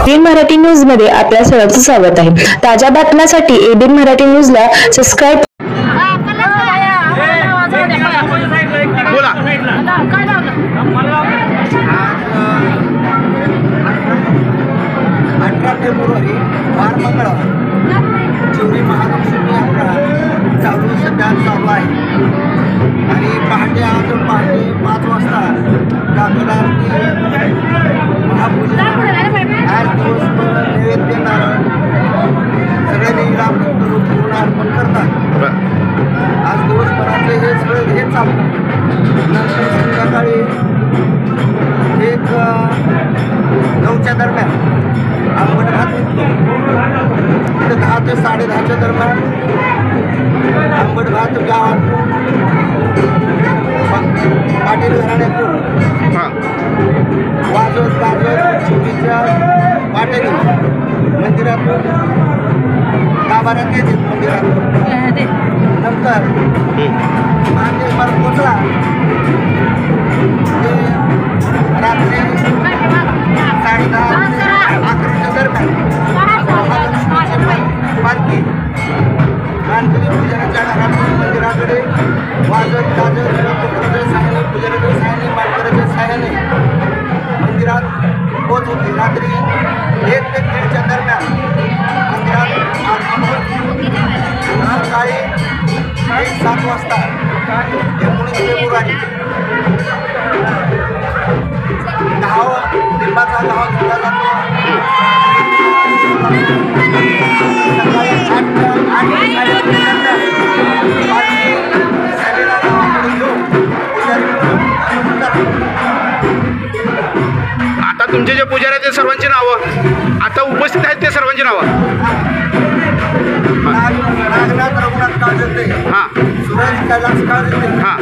ABN Marathi news मध्ये आपल्या सर्वांचं स्वागत आहे। ताज्या बातम्यांसाठी एबीएन मराठी न्यूजला सबस्क्राइब बोला। 18 फेब्रुवारी वार मंगळवार चिवरी महालक्ष्मी यात्रा सध्या चालू आहे आणि पहाटे 5 वाजता काकड आरती महापूजा आज दिवसभर नैवेद्य नारळ सगळे देवीला पूर्ण अर्पण करतात। आज दिवसभराचे हे सगळे हे चालतं। नंतर संध्याकाळी एक 9च्या दरम्यान आंबट भात विकतो। 10 ते 10:30च्या दरम्यान आंबट भात गावात पाटील घराण्यातून वाजत गाजत चिवरीच्या वाटेने मंदिरातून गाभाऱ्यात येते। मंदिरातून नंतर महादेव मार्ग पोचला ते रात्री 10:30-11च्या दरम्यान पालखी मानकरी पूजनाच्या घरातून मंदिराकडे वाजत गाजत पुजाऱ्याच्या सहाय्याने मानकऱ्याच्या सहाय्याने मंदिरात पोहोचवते। रात्री 1 ते 1:30च्या दरम्यान मंदिरात सकाळी 7 वाजता 19 फेब्रुवारी लिंबाचा घाव घेतला जातो। सकाळी 8 आता तुमचे जे पुजारी आहेत ते सर्वांची नावं आता उपस्थित आहेत ते सर्वांची नावं नागनाथ रघुनाथ काळजते, हां, सुरेश कैलास काळजते, हां,